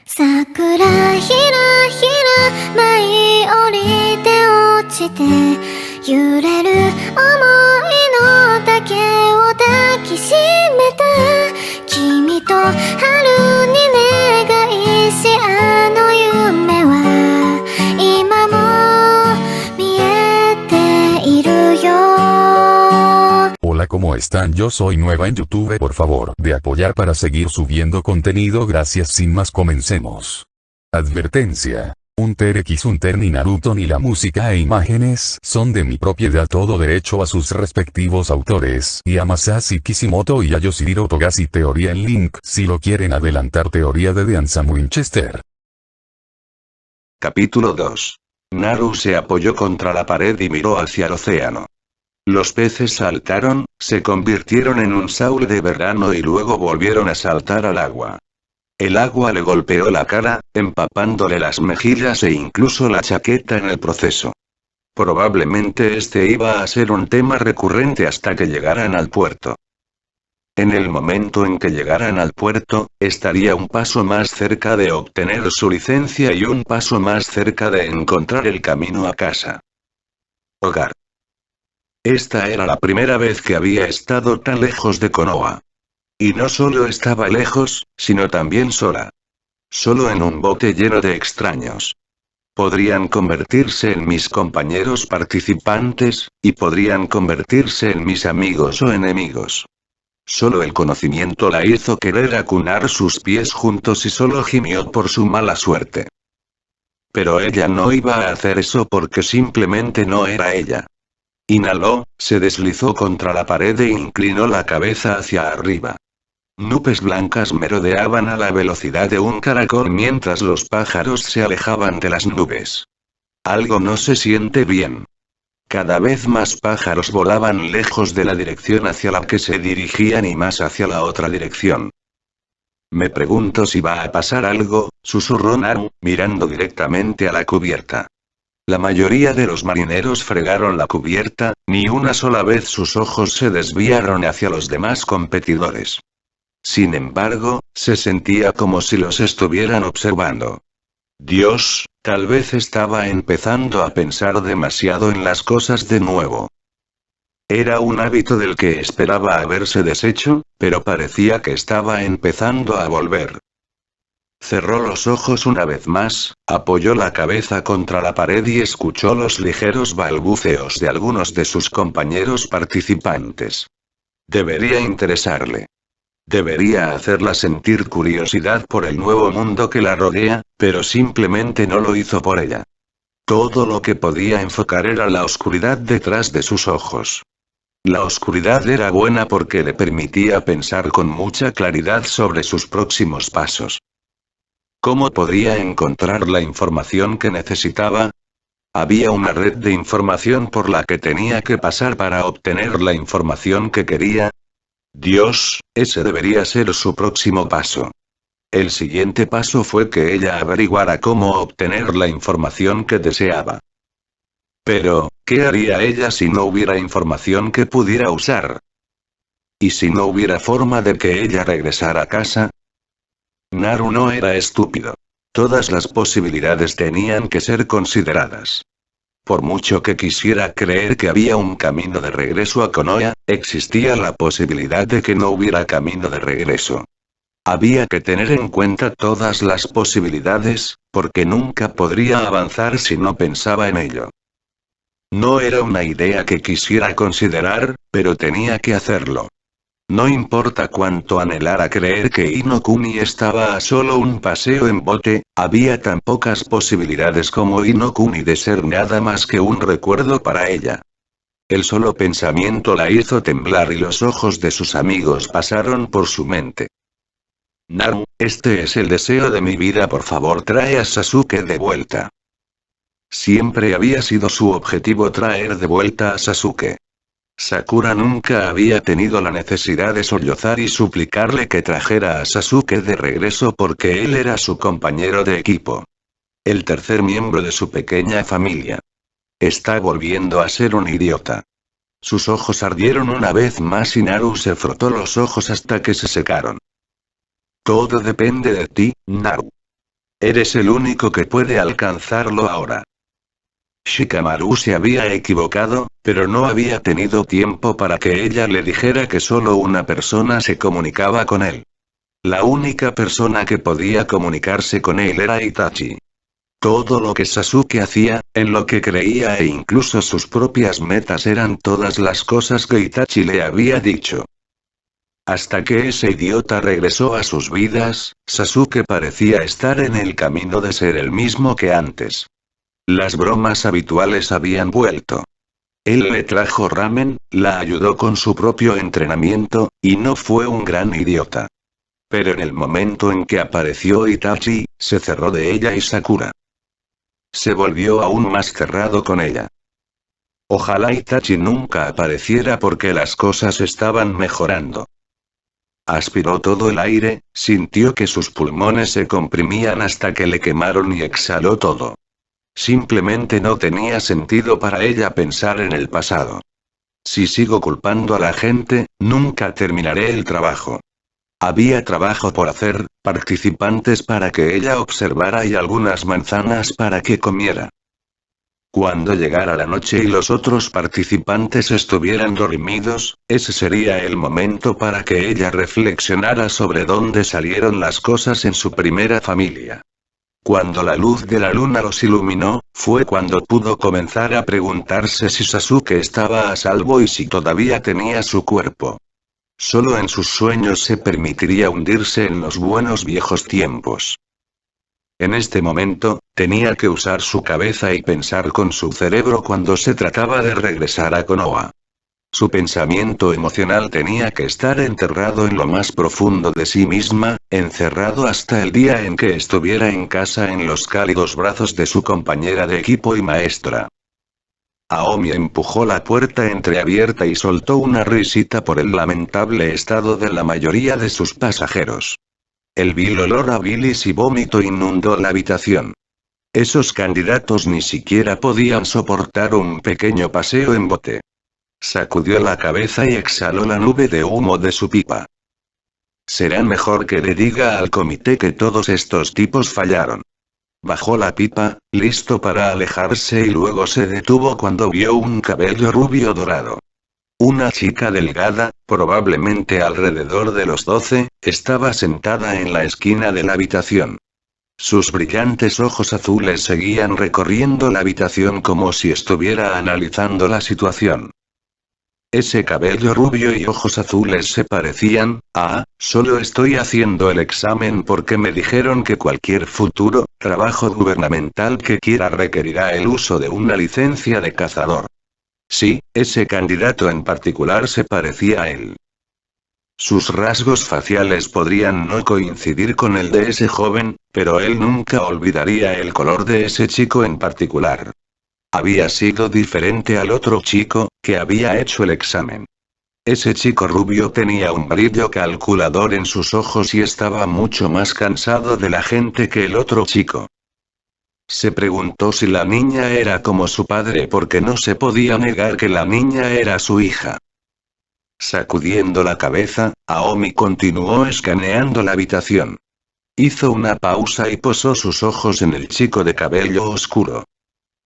桜ひらひら舞い降りて落ちて揺れる想いの丈を抱きしめた君と春に願いしあの夢は今も見えているよ。Hola, ¿cómo están? Yo soy nueva en YouTube, por favor de apoyar para seguir subiendo contenido, gracias. Sin más, comencemos. Advertencia. Hunter x Hunter ni Naruto ni la música e imágenes son de mi propiedad, todo derecho a sus respectivos autores. Y a Masashi Kishimoto y a Yoshihiro Togashi. Teoría en link si lo quieren adelantar. Teoría de Dean Sam Winchester. Capítulo 2. Naru se apoyó contra la pared y miró hacia el océano. Los peces saltaron, se convirtieron en un saule de verano y luego volvieron a saltar al agua. El agua le golpeó la cara, empapándole las mejillas e incluso la chaqueta en el proceso. Probablemente este iba a ser un tema recurrente hasta que llegaran al puerto. En el momento en que llegaran al puerto, estaría un paso más cerca de obtener su licencia y un paso más cerca de encontrar el camino a casa. Hogar. Esta era la primera vez que había estado tan lejos de Konoha. Y no solo estaba lejos, sino también sola. Solo en un bote lleno de extraños. Podrían convertirse en mis compañeros participantes, y podrían convertirse en mis amigos o enemigos. Solo el conocimiento la hizo querer acunar sus pies juntos y solo gimió por su mala suerte. Pero ella no iba a hacer eso porque simplemente no era ella. Inhaló, se deslizó contra la pared e inclinó la cabeza hacia arriba. Nubes blancas merodeaban a la velocidad de un caracol mientras los pájaros se alejaban de las nubes. Algo no se siente bien. Cada vez más pájaros volaban lejos de la dirección hacia la que se dirigían y más hacia la otra dirección. Me pregunto si va a pasar algo, susurró Naru, mirando directamente a la cubierta. La mayoría de los marineros fregaron la cubierta, ni una sola vez sus ojos se desviaron hacia los demás competidores. Sin embargo, se sentía como si los estuvieran observando. Dios, tal vez estaba empezando a pensar demasiado en las cosas de nuevo. Era un hábito del que esperaba haberse deshecho, pero parecía que estaba empezando a volver. Cerró los ojos una vez más, apoyó la cabeza contra la pared y escuchó los ligeros balbuceos de algunos de sus compañeros participantes. Debería interesarle. Debería hacerla sentir curiosidad por el nuevo mundo que la rodea, pero simplemente no lo hizo por ella. Todo lo que podía enfocar era la oscuridad detrás de sus ojos. La oscuridad era buena porque le permitía pensar con mucha claridad sobre sus próximos pasos. ¿Cómo podría encontrar la información que necesitaba? Había una red de información por la que tenía que pasar para obtener la información que quería. Dios, ese debería ser su próximo paso. El siguiente paso fue que ella averiguara cómo obtener la información que deseaba. Pero, ¿qué haría ella si no hubiera información que pudiera usar? ¿Y si no hubiera forma de que ella regresara a casa? Naru no era estúpido. Todas las posibilidades tenían que ser consideradas. Por mucho que quisiera creer que había un camino de regreso a Konoha, existía la posibilidad de que no hubiera camino de regreso. Había que tener en cuenta todas las posibilidades, porque nunca podría avanzar si no pensaba en ello. No era una idea que quisiera considerar, pero tenía que hacerlo. No importa cuánto anhelara creer que Inokuni estaba a solo un paseo en bote, había tan pocas posibilidades como Inokuni de ser nada más que un recuerdo para ella. El solo pensamiento la hizo temblar y los ojos de sus amigos pasaron por su mente. Naru, este es el deseo de mi vida, por favor trae a Sasuke de vuelta. Siempre había sido su objetivo traer de vuelta a Sasuke. Sakura nunca había tenido la necesidad de sollozar y suplicarle que trajera a Sasuke de regreso porque él era su compañero de equipo. El tercer miembro de su pequeña familia. Está volviendo a ser un idiota. Sus ojos ardieron una vez más y Naru se frotó los ojos hasta que se secaron. Todo depende de ti, Naru. Eres el único que puede alcanzarlo ahora. Shikamaru se había equivocado, pero no había tenido tiempo para que ella le dijera que solo una persona se comunicaba con él. La única persona que podía comunicarse con él era Itachi. Todo lo que Sasuke hacía, en lo que creía e incluso sus propias metas eran todas las cosas que Itachi le había dicho. Hasta que ese idiota regresó a sus vidas, Sasuke parecía estar en el camino de ser el mismo que antes. Las bromas habituales habían vuelto. Él le trajo ramen, la ayudó con su propio entrenamiento, y no fue un gran idiota. Pero en el momento en que apareció Itachi, se cerró de ella y Sakura. Se volvió aún más cerrado con ella. Ojalá Itachi nunca apareciera porque las cosas estaban mejorando. Aspiró todo el aire, sintió que sus pulmones se comprimían hasta que le quemaron y exhaló todo. Simplemente no tenía sentido para ella pensar en el pasado. Si sigo culpando a la gente, nunca terminaré el trabajo. Había trabajo por hacer, participantes para que ella observara y algunas manzanas para que comiera. Cuando llegara la noche y los otros participantes estuvieran dormidos, ese sería el momento para que ella reflexionara sobre dónde salieron las cosas en su primera familia. Cuando la luz de la luna los iluminó, fue cuando pudo comenzar a preguntarse si Sasuke estaba a salvo y si todavía tenía su cuerpo. Solo en sus sueños se permitiría hundirse en los buenos viejos tiempos. En este momento, tenía que usar su cabeza y pensar con su cerebro cuando se trataba de regresar a Konoha. Su pensamiento emocional tenía que estar enterrado en lo más profundo de sí misma, encerrado hasta el día en que estuviera en casa en los cálidos brazos de su compañera de equipo y maestra. Aomi empujó la puerta entreabierta y soltó una risita por el lamentable estado de la mayoría de sus pasajeros. El vil olor a bilis y vómito inundó la habitación. Esos candidatos ni siquiera podían soportar un pequeño paseo en bote. Sacudió la cabeza y exhaló la nube de humo de su pipa. Será mejor que le diga al comité que todos estos tipos fallaron. Bajó la pipa, listo para alejarse y luego se detuvo cuando vio un cabello rubio dorado. Una chica delgada, probablemente alrededor de los 12, estaba sentada en la esquina de la habitación. Sus brillantes ojos azules seguían recorriendo la habitación como si estuviera analizando la situación. Ese cabello rubio y ojos azules se parecían. Solo estoy haciendo el examen porque me dijeron que cualquier futuro trabajo gubernamental que quiera requerirá el uso de una licencia de cazador. Sí, ese candidato en particular se parecía a él. Sus rasgos faciales podrían no coincidir con el de ese joven, pero él nunca olvidaría el color de ese chico en particular. Había sido diferente al otro chico, que había hecho el examen. Ese chico rubio tenía un brillo calculador en sus ojos y estaba mucho más cansado de la gente que el otro chico. Se preguntó si la niña era como su padre porque no se podía negar que la niña era su hija. Sacudiendo la cabeza, Aomi continuó escaneando la habitación. Hizo una pausa y posó sus ojos en el chico de cabello oscuro.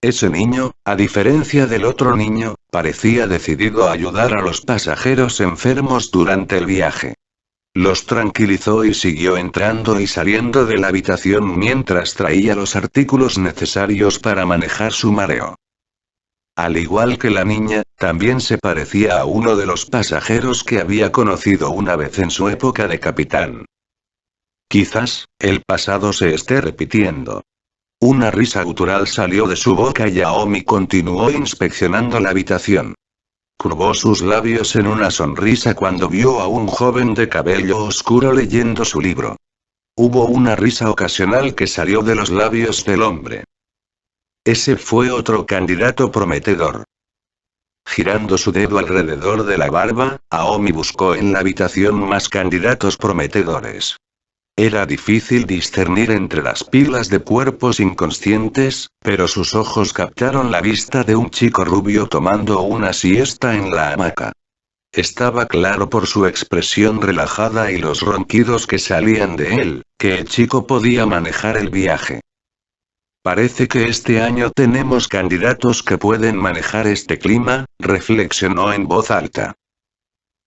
Ese niño, a diferencia del otro niño, parecía decidido a ayudar a los pasajeros enfermos durante el viaje. Los tranquilizó y siguió entrando y saliendo de la habitación mientras traía los artículos necesarios para manejar su mareo. Al igual que la niña, también se parecía a uno de los pasajeros que había conocido una vez en su época de capitán. Quizás, el pasado se esté repitiendo. Una risa gutural salió de su boca y Aomi continuó inspeccionando la habitación. Curvó sus labios en una sonrisa cuando vio a un joven de cabello oscuro leyendo su libro. Hubo una risa ocasional que salió de los labios del hombre. Ese fue otro candidato prometedor. Girando su dedo alrededor de la barba, Aomi buscó en la habitación más candidatos prometedores. Era difícil discernir entre las pilas de cuerpos inconscientes, pero sus ojos captaron la vista de un chico rubio tomando una siesta en la hamaca. Estaba claro por su expresión relajada y los ronquidos que salían de él, que el chico podía manejar el viaje. Parece que este año tenemos candidatos que pueden manejar este clima, reflexionó en voz alta.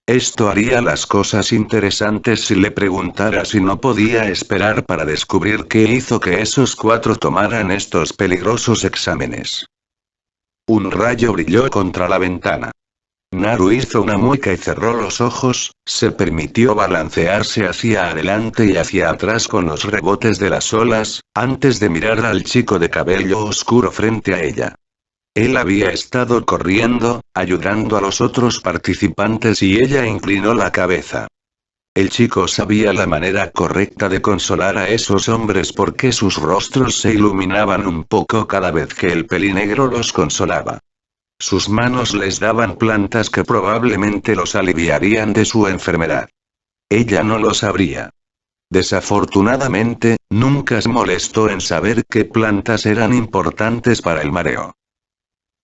Esto haría las cosas interesantes si le preguntara si no podía esperar para descubrir qué hizo que esos 4 tomaran estos peligrosos exámenes. Un rayo brilló contra la ventana. Naru hizo una mueca y cerró los ojos, se permitió balancearse hacia adelante y hacia atrás con los rebotes de las olas, antes de mirar al chico de cabello oscuro frente a ella. Él había estado corriendo, ayudando a los otros participantes y ella inclinó la cabeza. El chico sabía la manera correcta de consolar a esos hombres porque sus rostros se iluminaban un poco cada vez que el pelinegro los consolaba. Sus manos les daban plantas que probablemente los aliviarían de su enfermedad. Ella no lo sabría. Desafortunadamente, nunca se molestó en saber qué plantas eran importantes para el mareo.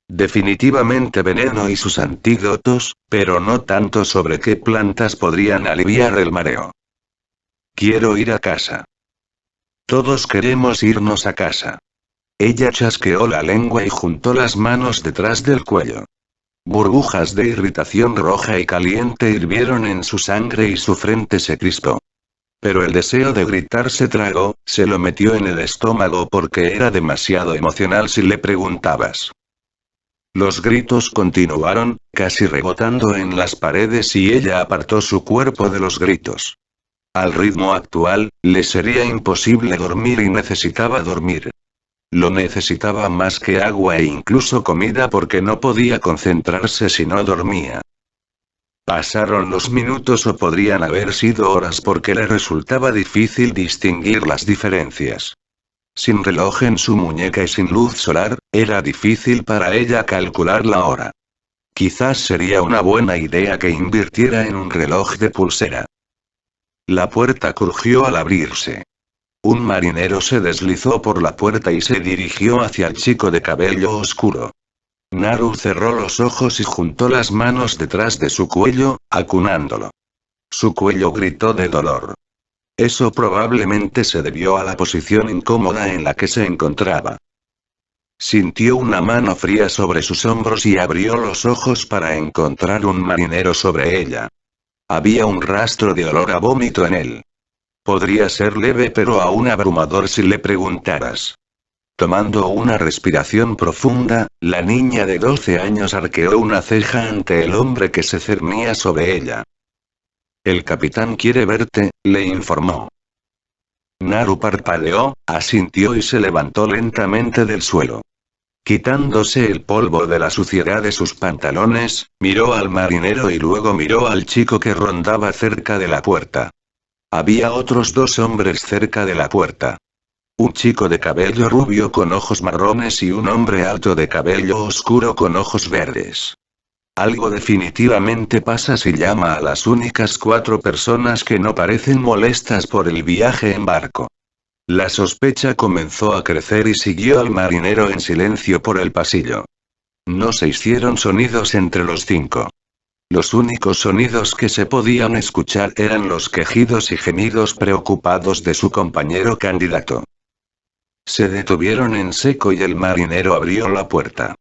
Definitivamente veneno y sus antídotos, pero no tanto sobre qué plantas podrían aliviar el mareo. Quiero ir a casa. Todos queremos irnos a casa. Ella chasqueó la lengua y juntó las manos detrás del cuello. Burbujas de irritación roja y caliente hirvieron en su sangre y su frente se crispó. Pero el deseo de gritar se tragó, se lo metió en el estómago porque era demasiado emocional si le preguntabas. Los gritos continuaron, casi rebotando en las paredes y ella apartó su cuerpo de los gritos. Al ritmo actual, le sería imposible dormir y necesitaba dormir. Lo necesitaba más que agua e incluso comida porque no podía concentrarse si no dormía. Pasaron los minutos o podrían haber sido horas porque le resultaba difícil distinguir las diferencias. Sin reloj en su muñeca y sin luz solar, era difícil para ella calcular la hora. Quizás sería una buena idea que invirtiera en un reloj de pulsera. La puerta crujió al abrirse. Un marinero se deslizó por la puerta y se dirigió hacia el chico de cabello oscuro. Naru cerró los ojos y juntó las manos detrás de su cuello, acunándolo. Su cuello gritó de dolor. Eso probablemente se debió a la posición incómoda en la que se encontraba. Sintió una mano fría sobre sus hombros y abrió los ojos para encontrar un marinero sobre ella. Había un rastro de olor a vómito en él. Podría ser leve pero aún abrumador si le preguntaras. Tomando una respiración profunda, la niña de 12 años arqueó una ceja ante el hombre que se cernía sobre ella. El capitán quiere verte, le informó. Naru parpadeó, asintió y se levantó lentamente del suelo. Quitándose el polvo de la suciedad de sus pantalones, miró al marinero y luego miró al chico que rondaba cerca de la puerta. Había otros 2 hombres cerca de la puerta. Un chico de cabello rubio con ojos marrones y un hombre alto de cabello oscuro con ojos verdes. Algo definitivamente pasa si llama a las únicas 4 personas que no parecen molestas por el viaje en barco. La sospecha comenzó a crecer y siguió al marinero en silencio por el pasillo. No se hicieron sonidos entre los 5. Los únicos sonidos que se podían escuchar eran los quejidos y gemidos preocupados de su compañero candidato. Se detuvieron en seco y el marinero abrió la puerta.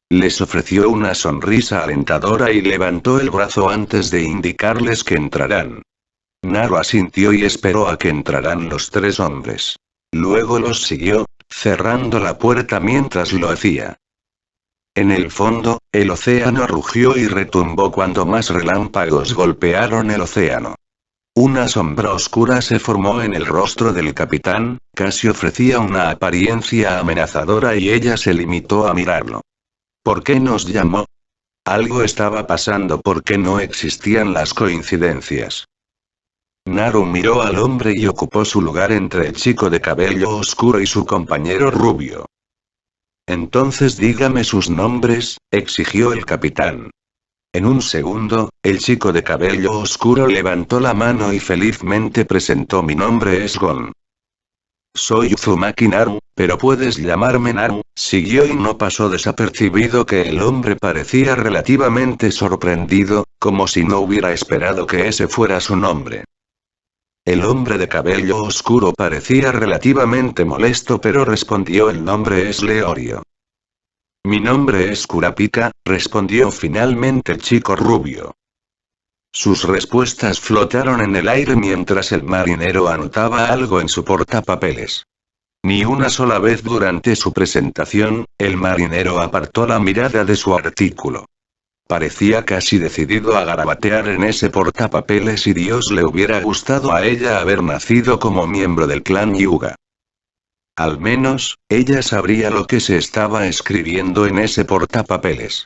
Les ofreció una sonrisa alentadora y levantó el brazo antes de indicarles que entrarán. Naru asintió y esperó a que entraran los 3 hombres. Luego los siguió, cerrando la puerta mientras lo hacía. En el fondo, el océano rugió y retumbó cuando más relámpagos golpearon el océano. Una sombra oscura se formó en el rostro del capitán, casi ofrecía una apariencia amenazadora y ella se limitó a mirarlo. ¿Por qué nos llamó? Algo estaba pasando porque no existían las coincidencias. Naru miró al hombre y ocupó su lugar entre el chico de cabello oscuro y su compañero rubio. Entonces dígame sus nombres, exigió el capitán. En un segundo, el chico de cabello oscuro levantó la mano y felizmente presentó: mi nombre es Gon. Soy Uzumaki Naru, pero puedes llamarme Naru, siguió y no pasó desapercibido que el hombre parecía relativamente sorprendido, como si no hubiera esperado que ese fuera su nombre. El hombre de cabello oscuro parecía relativamente molesto pero respondió: el nombre es Leorio. Mi nombre es Kurapika, respondió finalmente el chico rubio. Sus respuestas flotaron en el aire mientras el marinero anotaba algo en su portapapeles. Ni una sola vez durante su presentación, el marinero apartó la mirada de su artículo. Parecía casi decidido a garabatear en ese portapapeles y Dios le hubiera gustado a ella haber nacido como miembro del clan Hyuga. Al menos, ella sabría lo que se estaba escribiendo en ese portapapeles.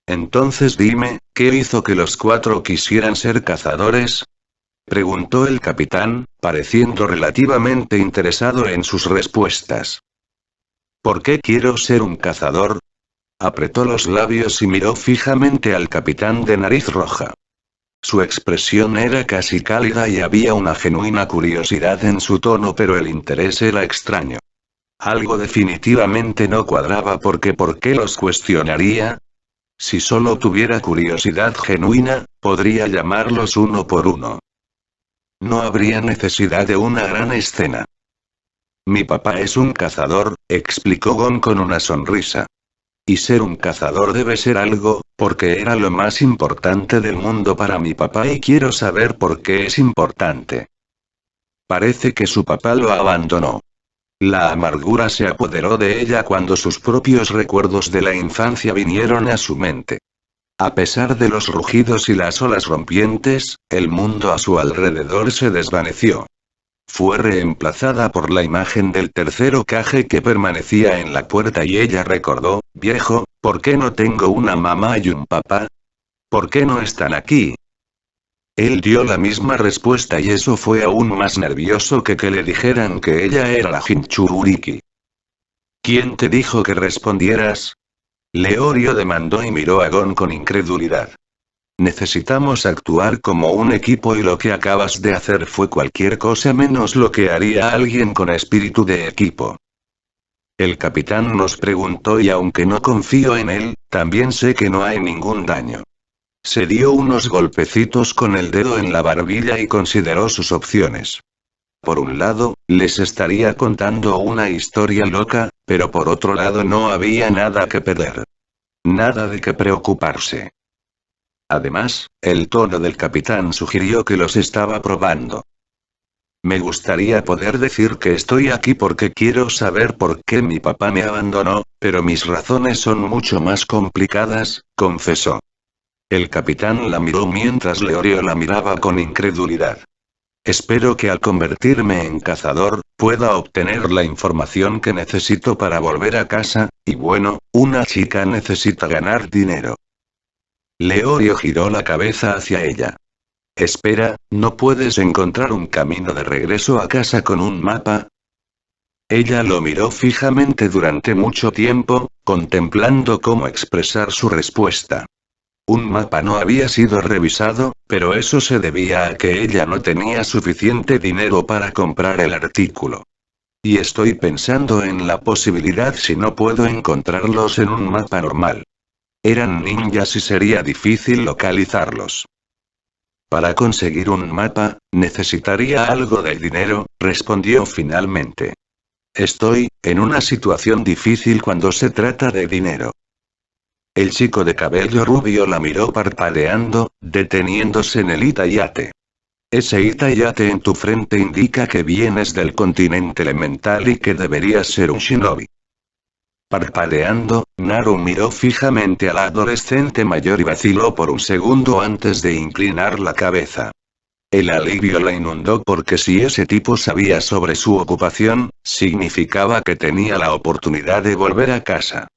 Entonces dime, ¿qué hizo que los 4 quisieran ser cazadores? Preguntó el capitán, pareciendo relativamente interesado en sus respuestas. ¿Por qué quiero ser un cazador? Apretó los labios y miró fijamente al capitán de nariz roja. Su expresión era casi cálida y había una genuina curiosidad en su tono, pero el interés era extraño. Algo definitivamente no cuadraba porque ¿por qué los cuestionaría? Si solo tuviera curiosidad genuina, podría llamarlos uno por uno. No habría necesidad de una gran escena. Mi papá es un cazador, explicó Gon con una sonrisa. Y ser un cazador debe ser algo, porque era lo más importante del mundo para mi papá y quiero saber por qué es importante. Parece que su papá lo abandonó. La amargura se apoderó de ella cuando sus propios recuerdos de la infancia vinieron a su mente. A pesar de los rugidos y las olas rompientes, el mundo a su alrededor se desvaneció. Fue reemplazada por la imagen del tercer Hokage que permanecía en la puerta y ella recordó: viejo, ¿por qué no tengo una mamá y un papá? ¿Por qué no están aquí? Él dio la misma respuesta y eso fue aún más nervioso que le dijeran que ella era la Jinchuriki. ¿Quién te dijo que respondieras? Leorio demandó y miró a Gon con incredulidad. Necesitamos actuar como un equipo y lo que acabas de hacer fue cualquier cosa menos lo que haría alguien con espíritu de equipo. El capitán nos preguntó y aunque no confío en él, también sé que no hay ningún daño. Se dio unos golpecitos con el dedo en la barbilla y consideró sus opciones. Por un lado, les estaría contando una historia loca, pero por otro lado no había nada que perder. Nada de qué preocuparse. Además, el tono del capitán sugirió que los estaba probando. Me gustaría poder decir que estoy aquí porque quiero saber por qué mi papá me abandonó, pero mis razones son mucho más complicadas, confesó. El capitán la miró mientras Leorio la miraba con incredulidad. Espero que al convertirme en cazador, pueda obtener la información que necesito para volver a casa, y bueno, una chica necesita ganar dinero. Leorio giró la cabeza hacia ella. Espera, ¿no puedes encontrar un camino de regreso a casa con un mapa? Ella lo miró fijamente durante mucho tiempo, contemplando cómo expresar su respuesta. Un mapa no había sido revisado, pero eso se debía a que ella no tenía suficiente dinero para comprar el artículo. Y estoy pensando en la posibilidad si no puedo encontrarlos en un mapa normal. Eran ninjas y sería difícil localizarlos. Para conseguir un mapa, necesitaría algo de dinero, respondió finalmente. Estoy en una situación difícil cuando se trata de dinero. El chico de cabello rubio la miró parpadeando, deteniéndose en el Itayate. Ese Itayate en tu frente indica que vienes del continente elemental y que deberías ser un shinobi. Parpadeando, Naru miró fijamente a la adolescente mayor y vaciló por un segundo antes de inclinar la cabeza. El alivio la inundó porque si ese tipo sabía sobre su ocupación, significaba que tenía la oportunidad de volver a casa.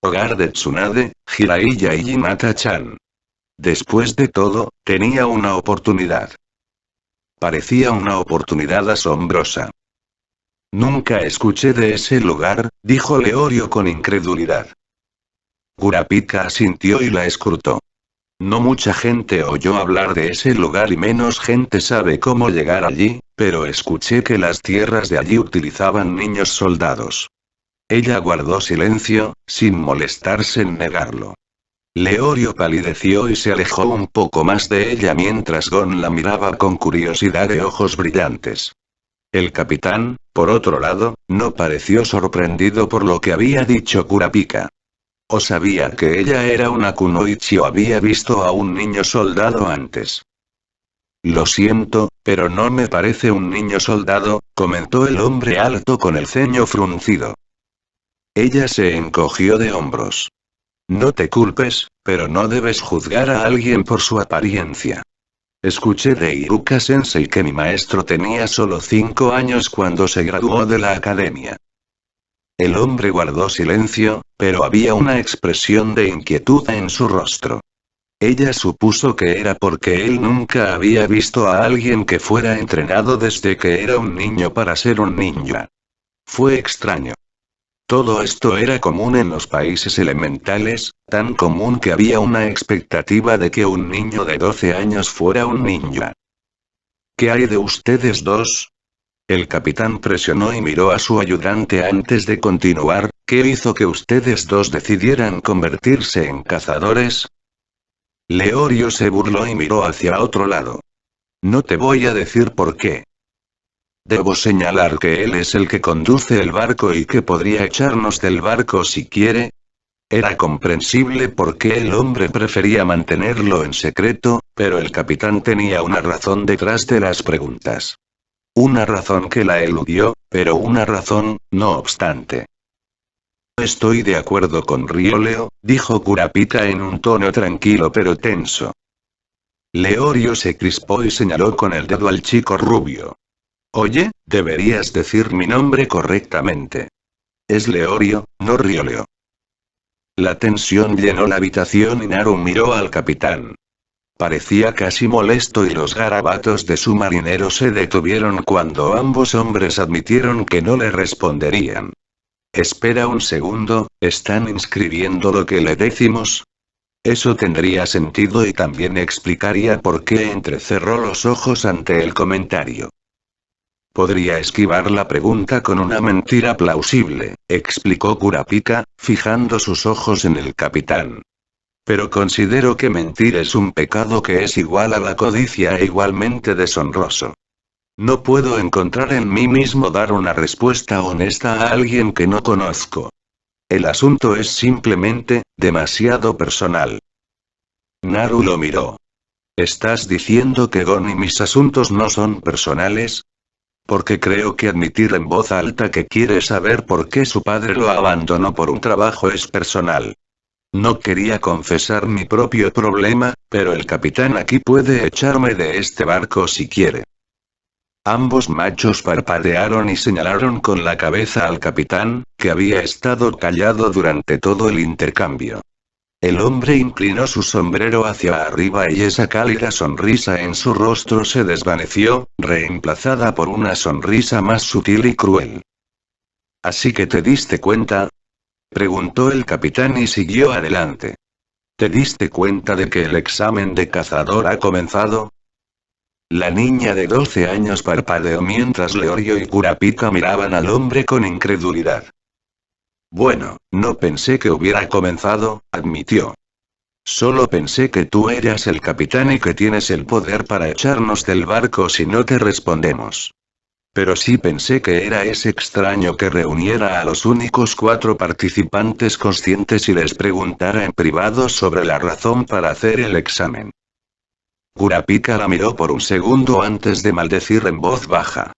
Hogar de Tsunade, Jiraiya y Hinata-chan. Después de todo, tenía una oportunidad. Parecía una oportunidad asombrosa. Nunca escuché de ese lugar, dijo Leorio con incredulidad. Kurapika asintió y la escrutó. No mucha gente oyó hablar de ese lugar y menos gente sabe cómo llegar allí, pero escuché que las tierras de allí utilizaban niños soldados. Ella guardó silencio, sin molestarse en negarlo. Leorio palideció y se alejó un poco más de ella mientras Gon la miraba con curiosidad de ojos brillantes. El capitán, por otro lado, no pareció sorprendido por lo que había dicho Kurapika. O sabía que ella era una kunoichi o había visto a un niño soldado antes. Lo siento, pero no me parece un niño soldado, comentó el hombre alto con el ceño fruncido. Ella se encogió de hombros. No te culpes, pero no debes juzgar a alguien por su apariencia. Escuché de Iruka Sensei que mi maestro tenía solo 5 años cuando se graduó de la academia. El hombre guardó silencio, pero había una expresión de inquietud en su rostro. Ella supuso que era porque él nunca había visto a alguien que fuera entrenado desde que era un niño para ser un ninja. Fue extraño. Todo esto era común en los países elementales, tan común que había una expectativa de que un niño de 12 años fuera un ninja. ¿Qué hay de ustedes dos? El capitán presionó y miró a su ayudante antes de continuar. ¿Qué hizo que ustedes dos decidieran convertirse en cazadores? Leorio se burló y miró hacia otro lado. No te voy a decir por qué. Debo señalar que él es el que conduce el barco y que podría echarnos del barco si quiere. Era comprensible por qué el hombre prefería mantenerlo en secreto, pero el capitán tenía una razón detrás de las preguntas. Una razón que la eludió, pero una razón, no obstante. Estoy de acuerdo con Ryoleo, dijo Kurapika en un tono tranquilo pero tenso. Leorio se crispó y señaló con el dedo al chico rubio. Oye, deberías decir mi nombre correctamente. Es Leorio, no Ryoleo. La tensión llenó la habitación y Naru miró al capitán. Parecía casi molesto y los garabatos de su marinero se detuvieron cuando ambos hombres admitieron que no le responderían. Espera un segundo, ¿están inscribiendo lo que le decimos? Eso tendría sentido y también explicaría por qué entrecerró los ojos ante el comentario. Podría esquivar la pregunta con una mentira plausible, explicó Kurapika, fijando sus ojos en el capitán. Pero considero que mentir es un pecado que es igual a la codicia e igualmente deshonroso. No puedo encontrar en mí mismo dar una respuesta honesta a alguien que no conozco. El asunto es simplemente, demasiado personal. Naru lo miró. ¿Estás diciendo que Gon y mis asuntos no son personales? Porque creo que admitir en voz alta que quiere saber por qué su padre lo abandonó por un trabajo es personal. No quería confesar mi propio problema, pero el capitán aquí puede echarme de este barco si quiere. Ambos machos parpadearon y señalaron con la cabeza al capitán, que había estado callado durante todo el intercambio. El hombre inclinó su sombrero hacia arriba y esa cálida sonrisa en su rostro se desvaneció, reemplazada por una sonrisa más sutil y cruel. ¿Así que te diste cuenta? Preguntó el capitán y siguió adelante. ¿Te diste cuenta de que el examen de cazador ha comenzado? La niña de 12 años parpadeó mientras Leorio y Kurapika miraban al hombre con incredulidad. Bueno, no pensé que hubiera comenzado, admitió. Solo pensé que tú eras el capitán y que tienes el poder para echarnos del barco si no te respondemos. Pero sí pensé que era ese extraño que reuniera a los únicos 4 participantes conscientes y les preguntara en privado sobre la razón para hacer el examen. Kurapika la miró por un segundo antes de maldecir en voz baja.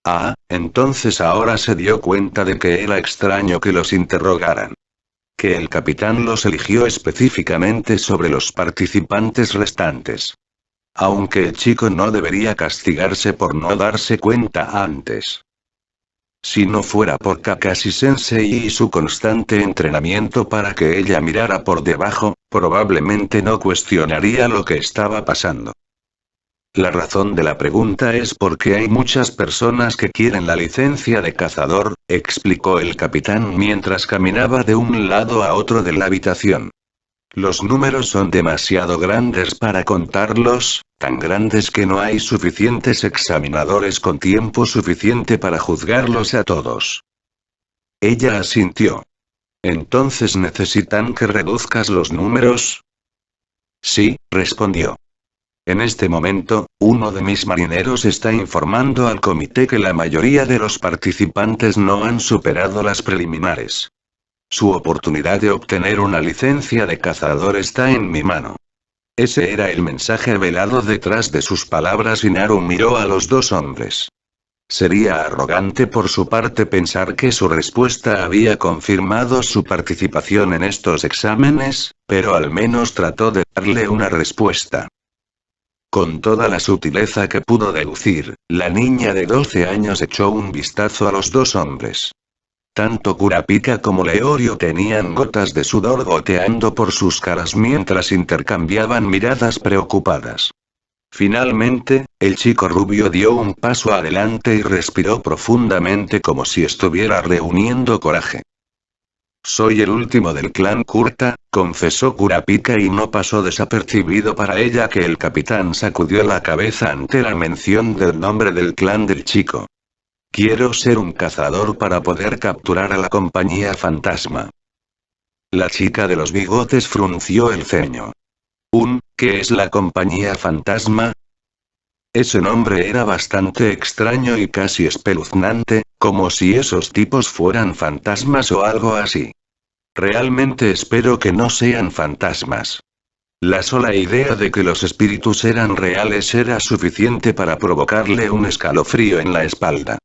Ah, entonces ahora se dio cuenta de que era extraño que los interrogaran. Que el capitán los eligió específicamente sobre los participantes restantes. Aunque el chico no debería castigarse por no darse cuenta antes. Si no fuera por Kakashi Sensei y su constante entrenamiento para que ella mirara por debajo, probablemente no cuestionaría lo que estaba pasando. La razón de la pregunta es porque hay muchas personas que quieren la licencia de cazador, explicó el capitán mientras caminaba de un lado a otro de la habitación. Los números son demasiado grandes para contarlos, tan grandes que no hay suficientes examinadores con tiempo suficiente para juzgarlos a todos. Ella asintió. ¿Entonces necesitan que reduzcas los números? Sí, respondió. En este momento, uno de mis marineros está informando al comité que la mayoría de los participantes no han superado las preliminares. Su oportunidad de obtener una licencia de cazador está en mi mano. Ese era el mensaje velado detrás de sus palabras y Naru miró a los dos hombres. Sería arrogante por su parte pensar que su respuesta había confirmado su participación en estos exámenes, pero al menos trató de darle una respuesta. Con toda la sutileza que pudo deducir, la niña de 12 años echó un vistazo a los dos hombres. Tanto Kurapika como Leorio tenían gotas de sudor goteando por sus caras mientras intercambiaban miradas preocupadas. Finalmente, el chico rubio dio un paso adelante y respiró profundamente como si estuviera reuniendo coraje. Soy el último del clan Kurta, confesó Kurapika y no pasó desapercibido para ella que el capitán sacudió la cabeza ante la mención del nombre del clan del chico. Quiero ser un cazador para poder capturar a la compañía fantasma. La chica de los bigotes frunció el ceño. ¿Qué es la compañía fantasma? Ese nombre era bastante extraño y casi espeluznante, como si esos tipos fueran fantasmas o algo así. Realmente espero que no sean fantasmas. La sola idea de que los espíritus eran reales era suficiente para provocarle un escalofrío en la espalda.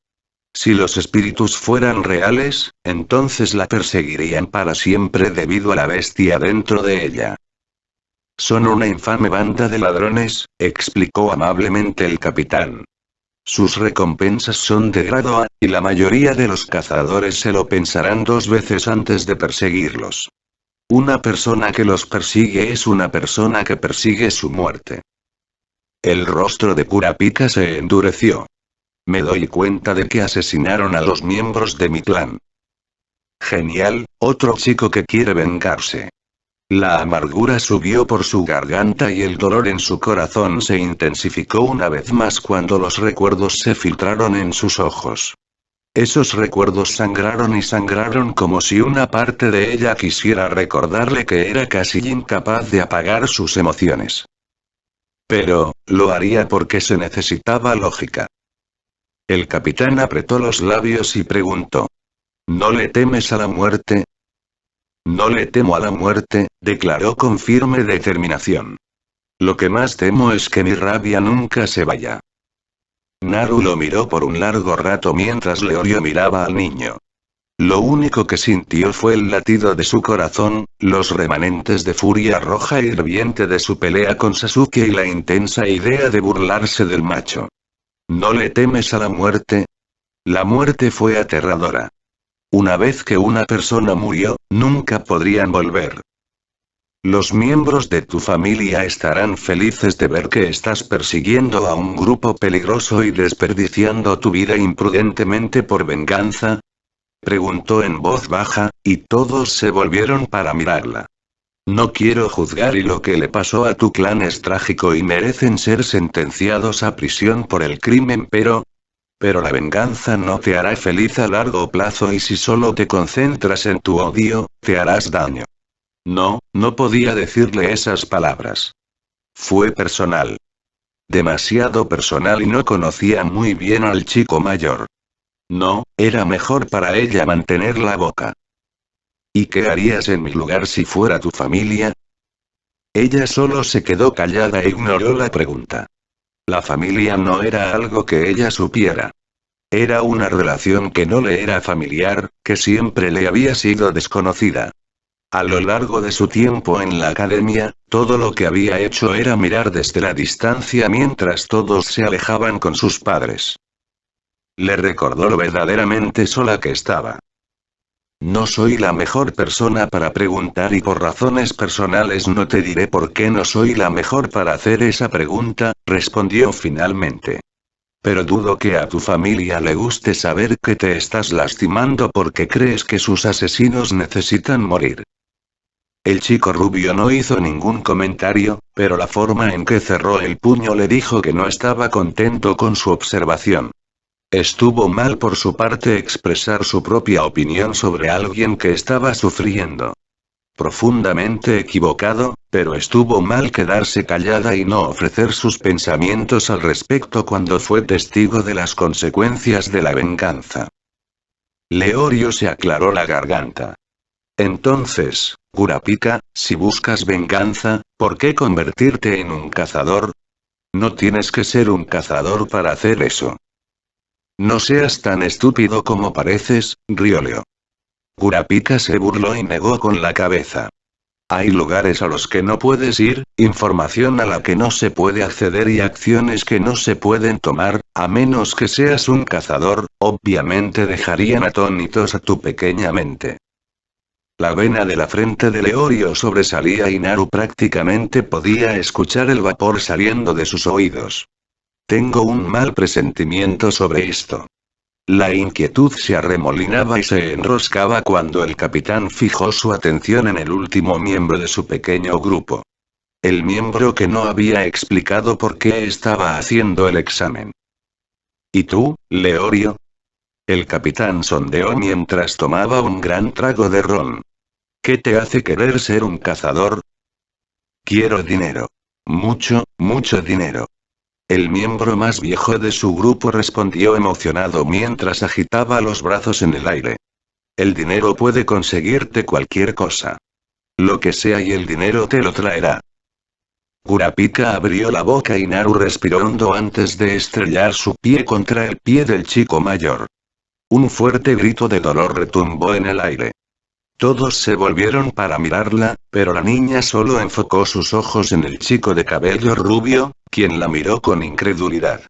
Si los espíritus fueran reales, entonces la perseguirían para siempre debido a la bestia dentro de ella. Son una infame banda de ladrones, explicó amablemente el capitán. Sus recompensas son de grado A, y la mayoría de los cazadores se lo pensarán dos veces antes de perseguirlos. Una persona que los persigue es una persona que persigue su muerte. El rostro de Kurapika se endureció. Me doy cuenta de que asesinaron a los miembros de mi clan. Genial, otro chico que quiere vengarse. La amargura subió por su garganta y el dolor en su corazón se intensificó una vez más cuando los recuerdos se filtraron en sus ojos. Esos recuerdos sangraron y sangraron como si una parte de ella quisiera recordarle que era casi incapaz de apagar sus emociones. Pero, lo haría porque se necesitaba lógica. El capitán apretó los labios y preguntó. ¿No le temes a la muerte? No le temo a la muerte, declaró con firme determinación. Lo que más temo es que mi rabia nunca se vaya. Naru lo miró por un largo rato mientras Leorio miraba al niño. Lo único que sintió fue el latido de su corazón, los remanentes de furia roja hirviente de su pelea con Sasuke y la intensa idea de burlarse del macho. ¿No le temes a la muerte? La muerte fue aterradora. Una vez que una persona murió, nunca podrían volver. Los miembros de tu familia estarán felices de ver que estás persiguiendo a un grupo peligroso y desperdiciando tu vida imprudentemente por venganza. Preguntó en voz baja, y todos se volvieron para mirarla. No quiero juzgar y lo que le pasó a tu clan es trágico y merecen ser sentenciados a prisión por el crimen pero la venganza no te hará feliz a largo plazo y si solo te concentras en tu odio, te harás daño. No podía decirle esas palabras. Fue personal. Demasiado personal y no conocía muy bien al chico mayor. No, era mejor para ella mantener la boca. ¿Y qué harías en mi lugar si fuera tu familia? Ella solo se quedó callada e ignoró la pregunta. La familia no era algo que ella supiera. Era una relación que no le era familiar, que siempre le había sido desconocida. A lo largo de su tiempo en la academia, todo lo que había hecho era mirar desde la distancia mientras todos se alejaban con sus padres. Le recordó lo verdaderamente sola que estaba. No soy la mejor persona para preguntar y por razones personales no te diré por qué no soy la mejor para hacer esa pregunta, respondió finalmente. Pero dudo que a tu familia le guste saber que te estás lastimando porque crees que sus asesinos necesitan morir. El chico rubio no hizo ningún comentario, pero la forma en que cerró el puño le dijo que no estaba contento con su observación. Estuvo mal por su parte expresar su propia opinión sobre alguien que estaba sufriendo. Profundamente equivocado, pero estuvo mal quedarse callada y no ofrecer sus pensamientos al respecto cuando fue testigo de las consecuencias de la venganza. Leorio se aclaró la garganta. Entonces, Kurapika, si buscas venganza, ¿por qué convertirte en un cazador? No tienes que ser un cazador para hacer eso. No seas tan estúpido como pareces, Ryoleo. Kurapika se burló y negó con la cabeza. Hay lugares a los que no puedes ir, información a la que no se puede acceder y acciones que no se pueden tomar, a menos que seas un cazador, obviamente dejarían atónitos a tu pequeña mente. La vena de la frente de Leorio sobresalía y Naru prácticamente podía escuchar el vapor saliendo de sus oídos. Tengo un mal presentimiento sobre esto. La inquietud se arremolinaba y se enroscaba cuando el capitán fijó su atención en el último miembro de su pequeño grupo. El miembro que no había explicado por qué estaba haciendo el examen. ¿Y tú, Leorio? El capitán sondeó mientras tomaba un gran trago de ron. ¿Qué te hace querer ser un cazador? Quiero dinero. Mucho, mucho dinero. El miembro más viejo de su grupo respondió emocionado mientras agitaba los brazos en el aire. El dinero puede conseguirte cualquier cosa. Lo que sea y el dinero te lo traerá. Kurapika abrió la boca y Naru respiró hondo antes de estrellar su pie contra el pie del chico mayor. Un fuerte grito de dolor retumbó en el aire. Todos se volvieron para mirarla, pero la niña solo enfocó sus ojos en el chico de cabello rubio, quien la miró con incredulidad.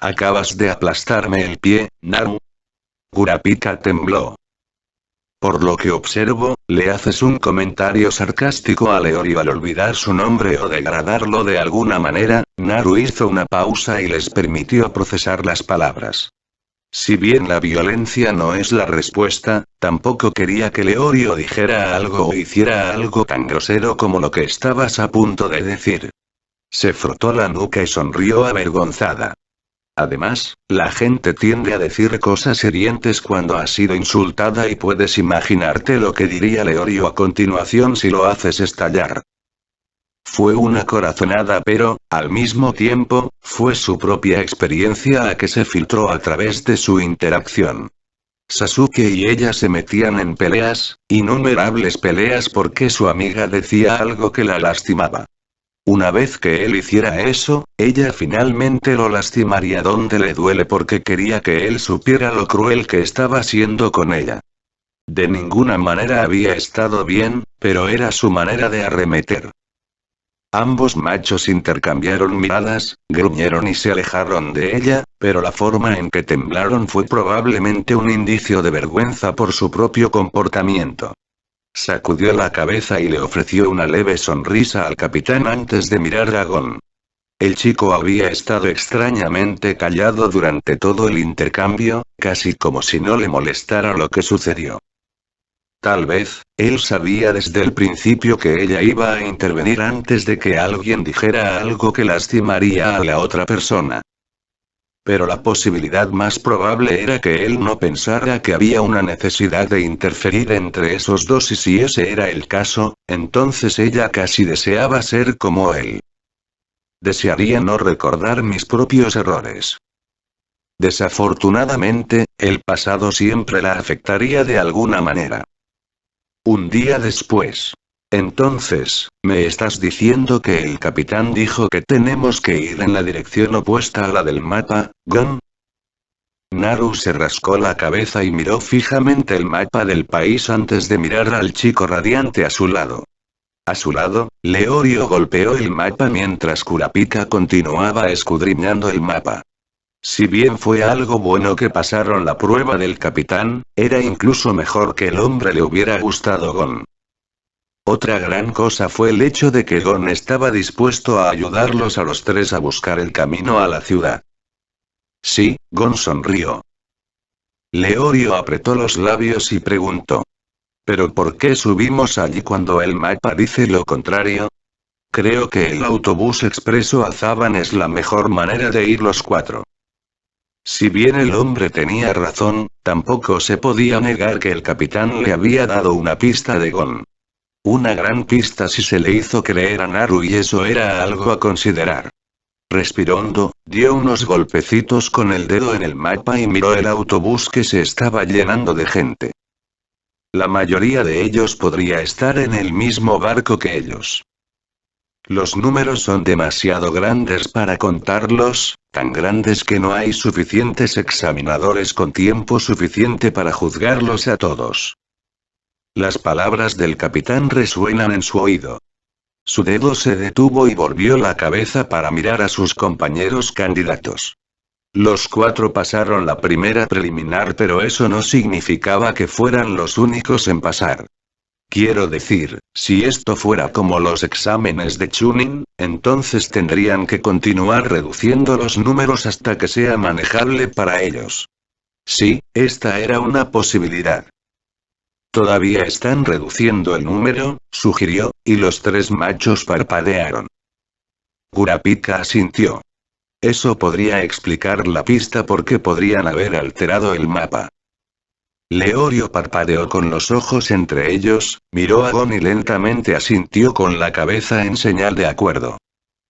Acabas de aplastarme el pie, Naru. Kurapika tembló. Por lo que observo, le haces un comentario sarcástico a Leorio al olvidar su nombre o degradarlo de alguna manera. Naru hizo una pausa y les permitió procesar las palabras. Si bien la violencia no es la respuesta, tampoco quería que Leorio dijera algo o hiciera algo tan grosero como lo que estabas a punto de decir. Se frotó la nuca y sonrió avergonzada. Además, la gente tiende a decir cosas hirientes cuando ha sido insultada y puedes imaginarte lo que diría Leorio a continuación si lo haces estallar. Fue una corazonada pero, al mismo tiempo, fue su propia experiencia la que se filtró a través de su interacción. Sasuke y ella se metían en peleas, innumerables peleas porque su amiga decía algo que la lastimaba. Una vez que él hiciera eso, ella finalmente lo lastimaría donde le duele porque quería que él supiera lo cruel que estaba siendo con ella. De ninguna manera había estado bien, pero era su manera de arremeter. Ambos machos intercambiaron miradas, gruñeron y se alejaron de ella, pero la forma en que temblaron fue probablemente un indicio de vergüenza por su propio comportamiento. Sacudió la cabeza y le ofreció una leve sonrisa al capitán antes de mirar a Gon. El chico había estado extrañamente callado durante todo el intercambio, casi como si no le molestara lo que sucedió. Tal vez, él sabía desde el principio que ella iba a intervenir antes de que alguien dijera algo que lastimaría a la otra persona. Pero la posibilidad más probable era que él no pensara que había una necesidad de interferir entre esos dos y si ese era el caso, entonces ella casi deseaba ser como él. Desearía no recordar mis propios errores. Desafortunadamente, el pasado siempre la afectaría de alguna manera. Un día después. Entonces, ¿me estás diciendo que el capitán dijo que tenemos que ir en la dirección opuesta a la del mapa, Gon? Naru se rascó la cabeza y miró fijamente el mapa del país antes de mirar al chico radiante a su lado. A su lado, Leorio golpeó el mapa mientras Kurapika continuaba escudriñando el mapa. Si bien fue algo bueno que pasaron la prueba del capitán, era incluso mejor que el hombre le hubiera gustado Gon. Otra gran cosa fue el hecho de que Gon estaba dispuesto a ayudarlos a los tres a buscar el camino a la ciudad. Sí, Gon sonrió. Leorio apretó los labios y preguntó. ¿Pero por qué subimos allí cuando el mapa dice lo contrario? Creo que el autobús expreso a Zaban es la mejor manera de ir los cuatro. Si bien el hombre tenía razón, tampoco se podía negar que el capitán le había dado una pista de Gon. Una gran pista si se le hizo creer a Naru, y eso era algo a considerar. Respiró hondo, dio unos golpecitos con el dedo en el mapa y miró el autobús que se estaba llenando de gente. La mayoría de ellos podría estar en el mismo barco que ellos. Los números son demasiado grandes para contarlos, tan grandes que no hay suficientes examinadores con tiempo suficiente para juzgarlos a todos. Las palabras del capitán resuenan en su oído. Su dedo se detuvo y volvió la cabeza para mirar a sus compañeros candidatos. Los cuatro pasaron la primera preliminar, pero eso no significaba que fueran los únicos en pasar. Quiero decir, si esto fuera como los exámenes de Chunin, entonces tendrían que continuar reduciendo los números hasta que sea manejable para ellos. Sí, esta era una posibilidad. Todavía están reduciendo el número, sugirió, y los tres machos parpadearon. Kurapika asintió. Eso podría explicar la pista porque podrían haber alterado el mapa. Leorio parpadeó con los ojos entre ellos, miró a Gon y lentamente asintió con la cabeza en señal de acuerdo.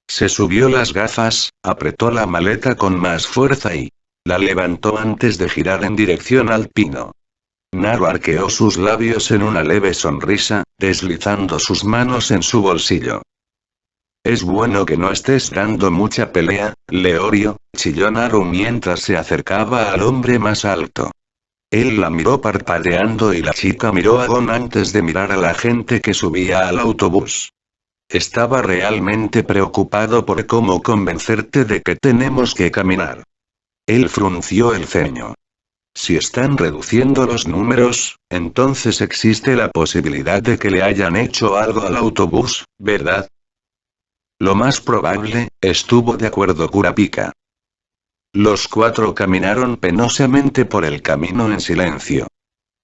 Se subió las gafas, apretó la maleta con más fuerza y la levantó antes de girar en dirección al pino. Naru arqueó sus labios en una leve sonrisa, deslizando sus manos en su bolsillo. Es bueno que no estés dando mucha pelea, Leorio, chilló Naru mientras se acercaba al hombre más alto. Él la miró parpadeando y la chica miró a Gon antes de mirar a la gente que subía al autobús. Estaba realmente preocupado por cómo convencerte de que tenemos que caminar. Él frunció el ceño. Si están reduciendo los números, entonces existe la posibilidad de que le hayan hecho algo al autobús, ¿verdad? Lo más probable, estuvo de acuerdo Kurapika. Los cuatro caminaron penosamente por el camino en silencio.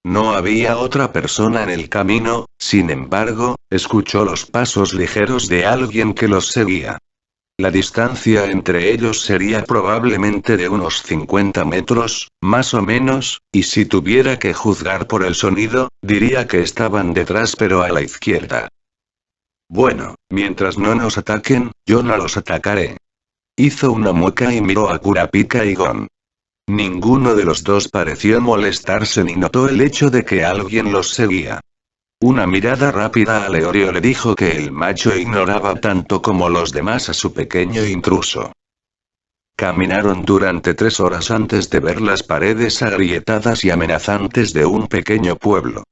No había otra persona en el camino, sin embargo, escuchó los pasos ligeros de alguien que los seguía. La distancia entre ellos sería probablemente de unos 50 metros, más o menos, y si tuviera que juzgar por el sonido, diría que estaban detrás pero a la izquierda. Bueno, mientras no nos ataquen, yo no los atacaré. Hizo una mueca y miró a Kurapika y Gon. Ninguno de los dos pareció molestarse ni notó el hecho de que alguien los seguía. Una mirada rápida a Leorio le dijo que el macho ignoraba tanto como los demás a su pequeño intruso. Caminaron durante 3 horas antes de ver las paredes agrietadas y amenazantes de un pequeño pueblo.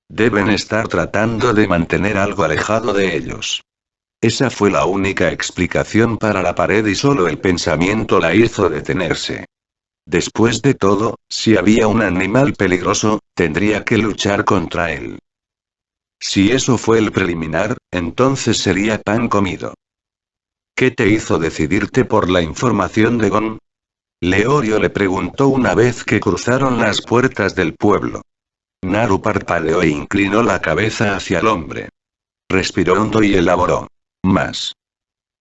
Deben estar tratando de mantener algo alejado de ellos. Esa fue la única explicación para la pared y solo el pensamiento la hizo detenerse. Después de todo, si había un animal peligroso, tendría que luchar contra él. Si eso fue el preliminar, entonces sería pan comido. ¿Qué te hizo decidirte por la información de Gon? Leorio le preguntó una vez que cruzaron las puertas del pueblo. Naru parpadeó e inclinó la cabeza hacia el hombre. Respiró hondo y elaboró. Más.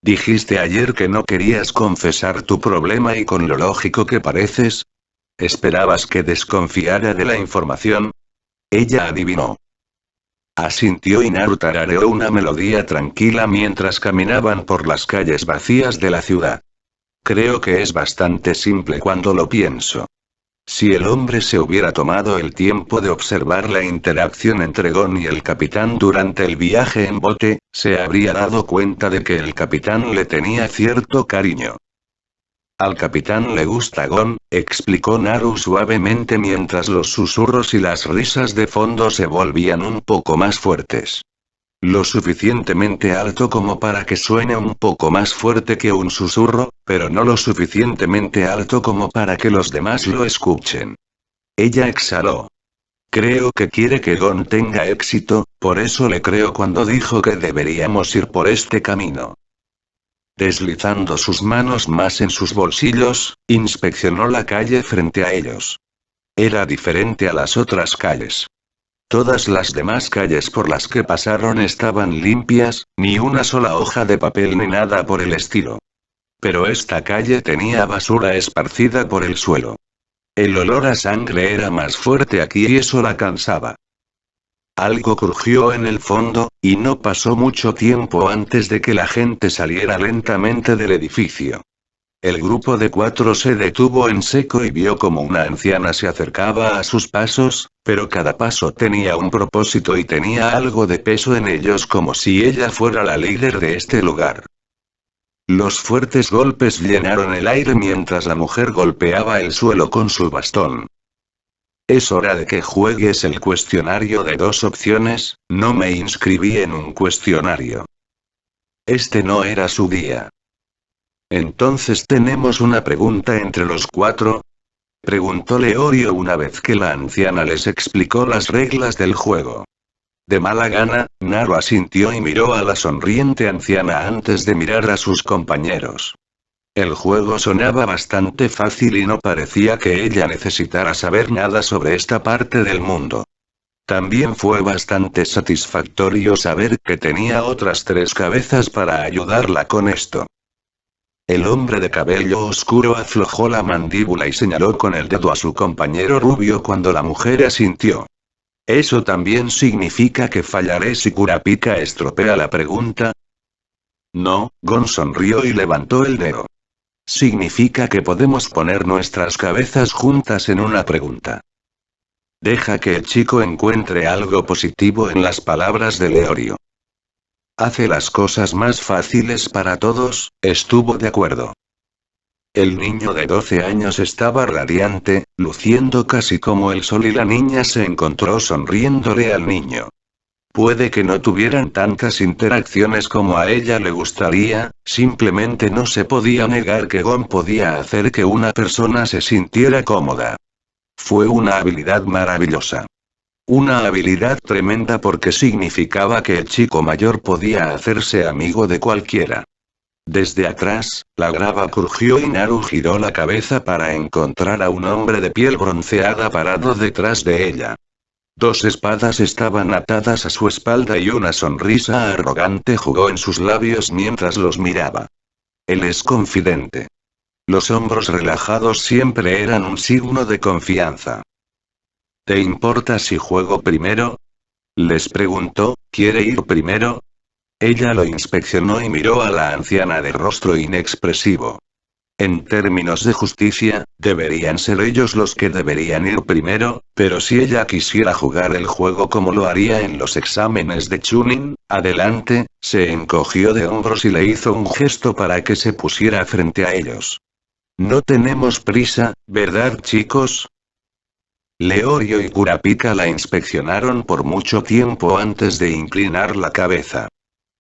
Dijiste ayer que no querías confesar tu problema y con lo lógico que pareces. ¿Esperabas que desconfiara de la información? Ella adivinó. Asintió y Naru tarareó una melodía tranquila mientras caminaban por las calles vacías de la ciudad. Creo que es bastante simple cuando lo pienso. Si el hombre se hubiera tomado el tiempo de observar la interacción entre Gon y el capitán durante el viaje en bote, se habría dado cuenta de que el capitán le tenía cierto cariño. Al capitán le gusta Gon, explicó Naru suavemente mientras los susurros y las risas de fondo se volvían un poco más fuertes. Lo suficientemente alto como para que suene un poco más fuerte que un susurro, pero no lo suficientemente alto como para que los demás lo escuchen. Ella exhaló. Creo que quiere que Gon tenga éxito, por eso le creo cuando dijo que deberíamos ir por este camino. Deslizando sus manos más en sus bolsillos, inspeccionó la calle frente a ellos. Era diferente a las otras calles. Todas las demás calles por las que pasaron estaban limpias, ni una sola hoja de papel ni nada por el estilo. Pero esta calle tenía basura esparcida por el suelo. El olor a sangre era más fuerte aquí y eso la cansaba. Algo crujió en el fondo, y no pasó mucho tiempo antes de que la gente saliera lentamente del edificio. El grupo de 4 se detuvo en seco y vio como una anciana se acercaba a sus pasos, pero cada paso tenía un propósito y tenía algo de peso en ellos como si ella fuera la líder de este lugar. Los fuertes golpes llenaron el aire mientras la mujer golpeaba el suelo con su bastón. Es hora de que juegues el cuestionario de 2 opciones, no me inscribí en un cuestionario. Este no era su día. Entonces tenemos una pregunta entre los 4. Preguntó Leorio una vez que la anciana les explicó las reglas del juego. De mala gana, Naru asintió y miró a la sonriente anciana antes de mirar a sus compañeros. El juego sonaba bastante fácil y no parecía que ella necesitara saber nada sobre esta parte del mundo. También fue bastante satisfactorio saber que tenía otras 3 cabezas para ayudarla con esto. El hombre de cabello oscuro aflojó la mandíbula y señaló con el dedo a su compañero rubio cuando la mujer asintió. ¿Eso también significa que fallaré si Kurapika estropea la pregunta? No, Gon sonrió y levantó el dedo. Significa que podemos poner nuestras cabezas juntas en una pregunta. Deja que el chico encuentre algo positivo en las palabras de Leorio. Hace las cosas más fáciles para todos, estuvo de acuerdo. El niño de 12 años estaba radiante, luciendo casi como el sol y la niña se encontró sonriéndole al niño. Puede que no tuvieran tantas interacciones como a ella le gustaría, simplemente no se podía negar que Gon podía hacer que una persona se sintiera cómoda. Fue una habilidad maravillosa. Una habilidad tremenda porque significaba que el chico mayor podía hacerse amigo de cualquiera. Desde atrás, la grava crujió y Naru giró la cabeza para encontrar a un hombre de piel bronceada parado detrás de ella. 2 espadas estaban atadas a su espalda y una sonrisa arrogante jugó en sus labios mientras los miraba. Él es confidente. Los hombros relajados siempre eran un signo de confianza. ¿Te importa si juego primero? Les preguntó, ¿quiere ir primero? Ella lo inspeccionó y miró a la anciana de rostro inexpresivo. En términos de justicia, deberían ser ellos los que deberían ir primero, pero si ella quisiera jugar el juego como lo haría en los exámenes de Chunin, adelante, se encogió de hombros y le hizo un gesto para que se pusiera frente a ellos. No tenemos prisa, ¿verdad chicos? Leorio y Kurapika la inspeccionaron por mucho tiempo antes de inclinar la cabeza.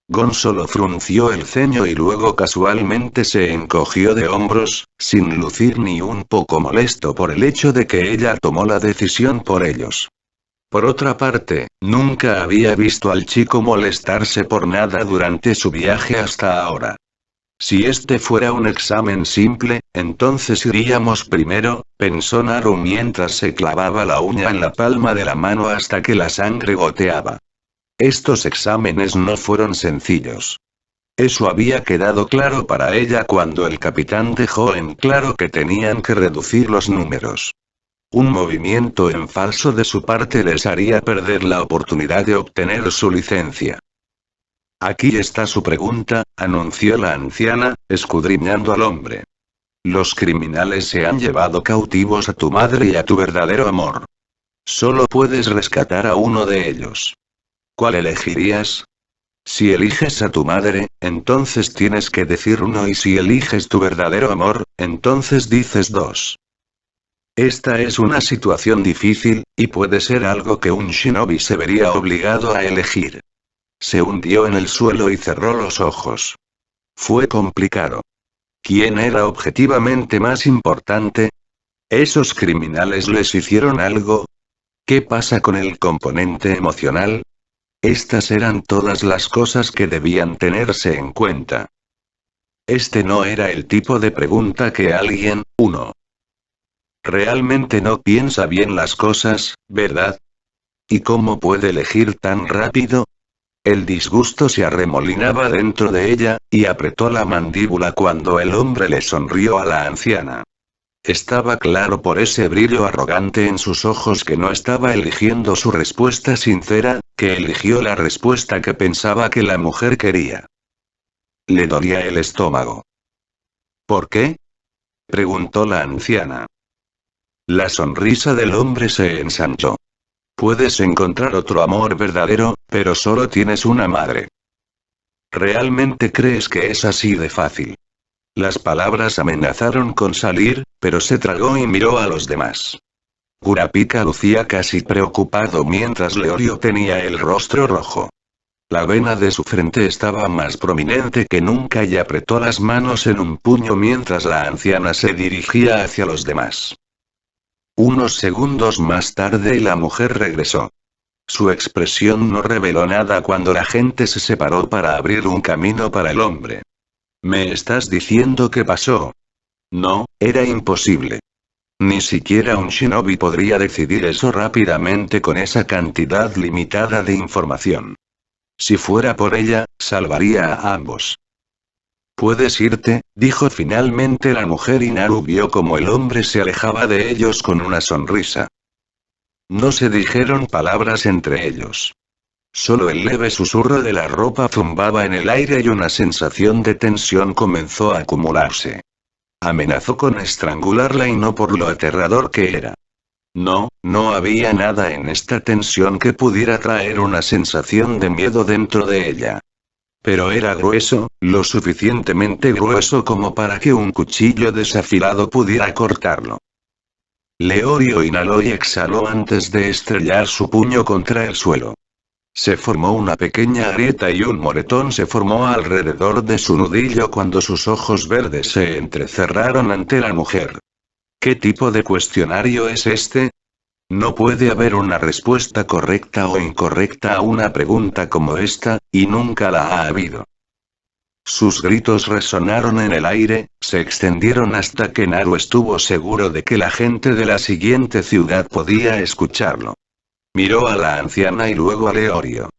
Gon solo frunció el ceño y luego casualmente se encogió de hombros, sin lucir ni un poco molesto por el hecho de que ella tomó la decisión por ellos. Por otra parte, nunca había visto al chico molestarse por nada durante su viaje hasta ahora. Si este fuera un examen simple, entonces iríamos primero, pensó Naru mientras se clavaba la uña en la palma de la mano hasta que la sangre goteaba. Estos exámenes no fueron sencillos. Eso había quedado claro para ella cuando el capitán dejó en claro que tenían que reducir los números. Un movimiento en falso de su parte les haría perder la oportunidad de obtener su licencia. Aquí está su pregunta, anunció la anciana, escudriñando al hombre. Los criminales se han llevado cautivos a tu madre y a tu verdadero amor. Solo puedes rescatar a uno de ellos. ¿Cuál elegirías? Si eliges a tu madre, entonces tienes que decir uno y si eliges tu verdadero amor, entonces dices 2. Esta es una situación difícil, y puede ser algo que un shinobi se vería obligado a elegir. Se hundió en el suelo y cerró los ojos. Fue complicado. ¿Quién era objetivamente más importante? ¿Esos criminales les hicieron algo? ¿Qué pasa con el componente emocional? Estas eran todas las cosas que debían tenerse en cuenta. Este no era el tipo de pregunta que alguien, realmente no piensa bien las cosas, ¿verdad? ¿Y cómo puede elegir tan rápido? El disgusto se arremolinaba dentro de ella, y apretó la mandíbula cuando el hombre le sonrió a la anciana. Estaba claro por ese brillo arrogante en sus ojos que no estaba eligiendo su respuesta sincera, que eligió la respuesta que pensaba que la mujer quería. Le dolía el estómago. ¿Por qué? Preguntó la anciana. La sonrisa del hombre se ensanchó. Puedes encontrar otro amor verdadero, pero solo tienes una madre. ¿Realmente crees que es así de fácil? Las palabras amenazaron con salir, pero se tragó y miró a los demás. Kurapika lucía casi preocupado mientras Leorio tenía el rostro rojo. La vena de su frente estaba más prominente que nunca y apretó las manos en un puño mientras la anciana se dirigía hacia los demás. Unos segundos más tarde la mujer regresó. Su expresión no reveló nada cuando la gente se separó para abrir un camino para el hombre. ¿Me estás diciendo qué pasó? No, era imposible. Ni siquiera un shinobi podría decidir eso rápidamente con esa cantidad limitada de información. Si fuera por ella, salvaría a ambos. Puedes irte, dijo finalmente la mujer y Naru vio como el hombre se alejaba de ellos con una sonrisa. No se dijeron palabras entre ellos. Solo el leve susurro de la ropa zumbaba en el aire y una sensación de tensión comenzó a acumularse. Amenazó con estrangularla y no por lo aterrador que era. No, no había nada en esta tensión que pudiera traer una sensación de miedo dentro de ella. Pero era grueso, lo suficientemente grueso como para que un cuchillo desafilado pudiera cortarlo. Leorio inhaló y exhaló antes de estrellar su puño contra el suelo. Se formó una pequeña grieta y un moretón se formó alrededor de su nudillo cuando sus ojos verdes se entrecerraron ante la mujer. ¿Qué tipo de cuestionario es este? No puede haber una respuesta correcta o incorrecta a una pregunta como esta, y nunca la ha habido. Sus gritos resonaron en el aire, se extendieron hasta que Naru estuvo seguro de que la gente de la siguiente ciudad podía escucharlo. Miró a la anciana y luego a Leorio.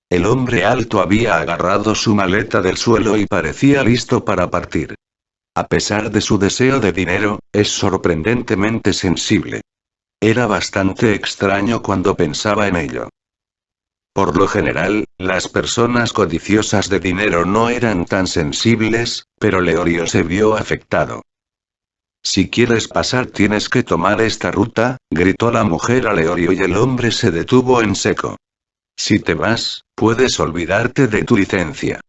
El hombre alto había agarrado su maleta del suelo y parecía listo para partir. A pesar de su deseo de dinero, es sorprendentemente sensible. Era bastante extraño cuando pensaba en ello. Por lo general, las personas codiciosas de dinero no eran tan sensibles, pero Leorio se vio afectado. Si quieres pasar tienes que tomar esta ruta, gritó la mujer a Leorio y el hombre se detuvo en seco. Si te vas, puedes olvidarte de tu licencia.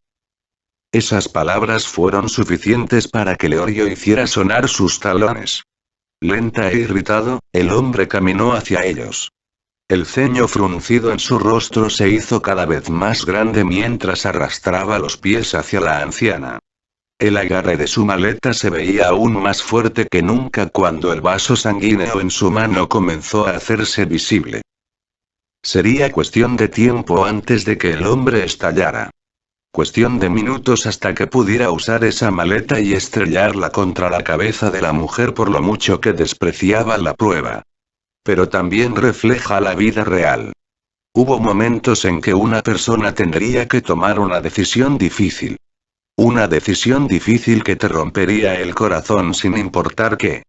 Esas palabras fueron suficientes para que Leorio hiciera sonar sus talones. Lenta e irritado, el hombre caminó hacia ellos. El ceño fruncido en su rostro se hizo cada vez más grande mientras arrastraba los pies hacia la anciana. El agarre de su maleta se veía aún más fuerte que nunca cuando el vaso sanguíneo en su mano comenzó a hacerse visible. Sería cuestión de tiempo antes de que el hombre estallara. Cuestión de minutos hasta que pudiera usar esa maleta y estrellarla contra la cabeza de la mujer por lo mucho que despreciaba la prueba. Pero también refleja la vida real. Hubo momentos en que una persona tendría que tomar una decisión difícil. Una decisión difícil que te rompería el corazón sin importar qué.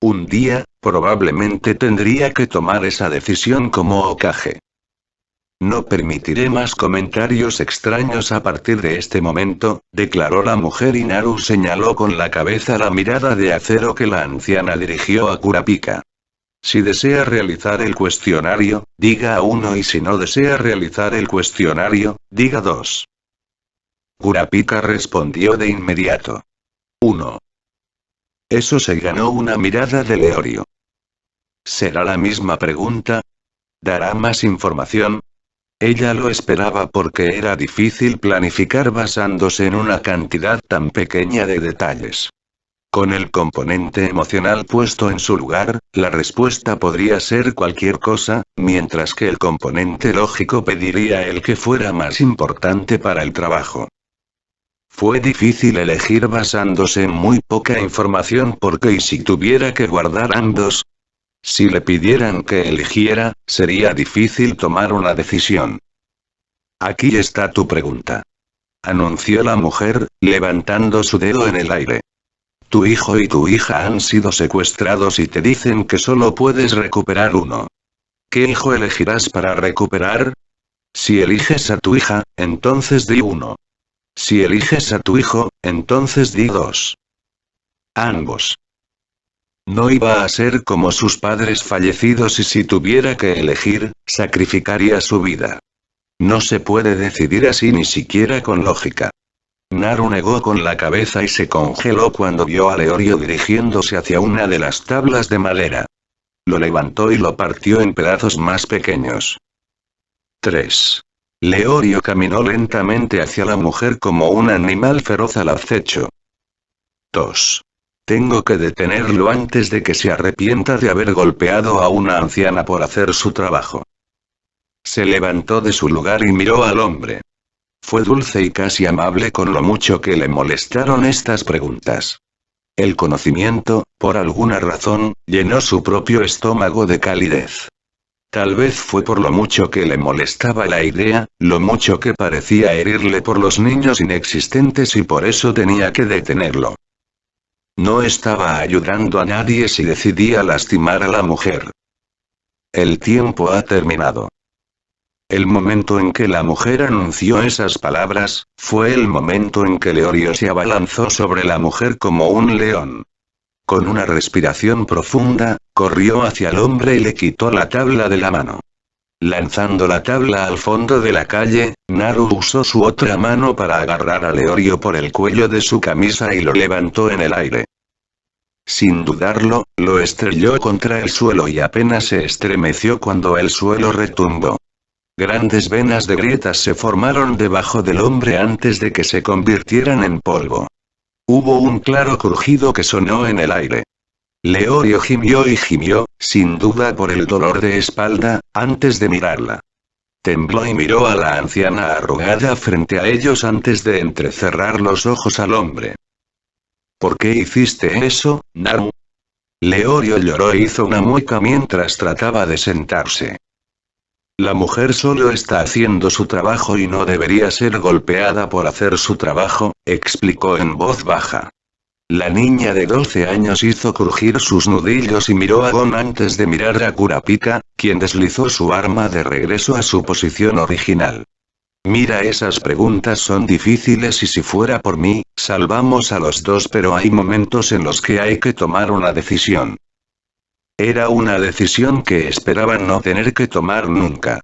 Un día, probablemente tendría que tomar esa decisión como Hokage. No permitiré más comentarios extraños a partir de este momento, declaró la mujer y Naru señaló con la cabeza la mirada de acero que la anciana dirigió a Kurapika. Si desea realizar el cuestionario, diga 1 y si no desea realizar el cuestionario, diga 2. Kurapika respondió de inmediato. 1. Eso se ganó una mirada de Leorio. ¿Será la misma pregunta? ¿Dará más información? Ella lo esperaba porque era difícil planificar basándose en una cantidad tan pequeña de detalles. Con el componente emocional puesto en su lugar, la respuesta podría ser cualquier cosa, mientras que el componente lógico pediría el que fuera más importante para el trabajo. Fue difícil elegir basándose en muy poca información porque ¿y si tuviera que guardar ambos? Si le pidieran que eligiera, sería difícil tomar una decisión. Aquí está tu pregunta. Anunció la mujer, levantando su dedo en el aire. Tu hijo y tu hija han sido secuestrados y te dicen que solo puedes recuperar uno. ¿Qué hijo elegirás para recuperar? Si eliges a tu hija, entonces di 1. Si eliges a tu hijo, entonces di 2. Ambos. No iba a ser como sus padres fallecidos y si tuviera que elegir, sacrificaría su vida. No se puede decidir así ni siquiera con lógica. Naru negó con la cabeza y se congeló cuando vio a Leorio dirigiéndose hacia una de las tablas de madera. Lo levantó y lo partió en pedazos más pequeños. 3. Leorio caminó lentamente hacia la mujer como un animal feroz al acecho. 2. Tengo que detenerlo antes de que se arrepienta de haber golpeado a una anciana por hacer su trabajo. Se levantó de su lugar y miró al hombre. Fue dulce y casi amable con lo mucho que le molestaron estas preguntas. El conocimiento, por alguna razón, llenó su propio estómago de calidez. Tal vez fue por lo mucho que le molestaba la idea, lo mucho que parecía herirle por los niños inexistentes y por eso tenía que detenerlo. No estaba ayudando a nadie si decidía lastimar a la mujer. El tiempo ha terminado. El momento en que la mujer anunció esas palabras, fue el momento en que Leorio se abalanzó sobre la mujer como un león. Con una respiración profunda, corrió hacia el hombre y le quitó la tabla de la mano. Lanzando la tabla al fondo de la calle, Naru usó su otra mano para agarrar a Leorio por el cuello de su camisa y lo levantó en el aire. Sin dudarlo, lo estrelló contra el suelo y apenas se estremeció cuando el suelo retumbó. Grandes venas de grietas se formaron debajo del hombre antes de que se convirtieran en polvo. Hubo un claro crujido que sonó en el aire. Leorio gimió y gimió, sin duda por el dolor de espalda, antes de mirarla. Tembló y miró a la anciana arrugada frente a ellos antes de entrecerrar los ojos al hombre. ¿Por qué hiciste eso, Naru? Leorio lloró e hizo una mueca mientras trataba de sentarse. La mujer solo está haciendo su trabajo y no debería ser golpeada por hacer su trabajo, explicó en voz baja. La niña de 12 años hizo crujir sus nudillos y miró a Gon antes de mirar a Kurapika, quien deslizó su arma de regreso a su posición original. Mira, esas preguntas son difíciles y si fuera por mí, salvamos a los dos, pero hay momentos en los que hay que tomar una decisión. Era una decisión que esperaban no tener que tomar nunca.